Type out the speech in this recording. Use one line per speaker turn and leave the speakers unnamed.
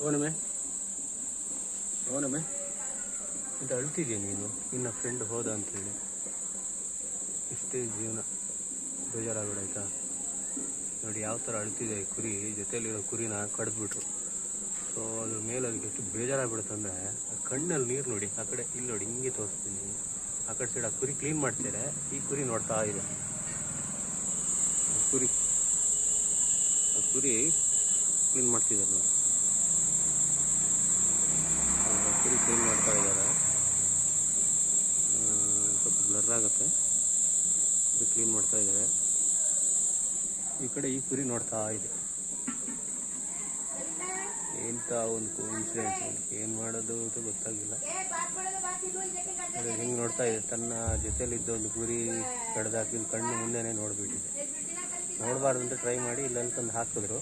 ಓನಮೆ ಓನಮೆ ಅಂತ ಅಳ್ತಿದ್ಯಾ ನೀನು, ನಿನ್ನ ಫ್ರೆಂಡ್ ಹೋದ ಅಂತೇಳಿ. ಇಷ್ಟೇ ಜೀವನ, ಬೇಜಾರಾಗ್ಬಿಡಾಯ್ತಾ. ನೋಡಿ ಯಾವ ಥರ ಅಳ್ತಿದೆ ಕುರಿ, ಜೊತೆಯಲ್ಲಿರೋ ಕುರಿನ ಕಡಿದ್ಬಿಟ್ರು. ಸೊ ಅದ್ರ ಮೇಲೆ ಅದಕ್ಕೆ ಎಷ್ಟು ಬೇಜಾರಾಗ್ಬಿಡುತ್ತೆ ಅಂದರೆ, ಕಣ್ಣಲ್ಲಿ ನೀರು ನೋಡಿ. ಆ ಕಡೆ ಇಲ್ಲಿ ನೋಡಿ, ಹಿಂಗೆ ತೋರಿಸ್ತೀನಿ. ಆ ಕಡೆ ಸೈಡ್ ಆ ಕುರಿ ಕ್ಲೀನ್ ಮಾಡ್ತಾರೆ, ಈ ಕುರಿ ನೋಡ್ತಾ ಇದೆ. ಕುರಿ ಕ್ಲೀನ್ ಮಾಡ್ತಿದ್ದಾರೆ ನೋಡಿ. ಕುರಿ ಕ್ಲೀನ್ ಮಾಡ್ತಾ ಇದ್ದಾರೆ. ಸ್ವಲ್ಪ ಬ್ಲರ್ ಆಗುತ್ತೆ. ಕುರಿ ಕ್ಲೀನ್ ಮಾಡ್ತಾ ಇದ್ದಾರೆ. ಈ ಕಡೆ ಈ ಕುರಿ ನೋಡ್ತಾ ಇದೆ. ಎಂಥ ಒಂದು ಇನ್ಸಿಡೆಂಟ್, ಏನು ಮಾಡೋದು ಅಂತ ಗೊತ್ತಾಗಿಲ್ಲ. ಹಿಂಗೆ ನೋಡ್ತಾ ಇದೆ, ತನ್ನ ಜೊತೆಲಿದ್ದ ಒಂದು ಕುರಿ ಕಡ್ದಾಕಿದ ಕಣ್ಣು ಮುಂದೆನೇ ನೋಡಿಬಿಟ್ಟಿದೆ. ನೋಡಬಾರ್ದು ಅಂತ ಟ್ರೈ ಮಾಡಿ ಇಲ್ಲೆಲ್ಲ ತಂದು ಹಾಕಿದ್ರು.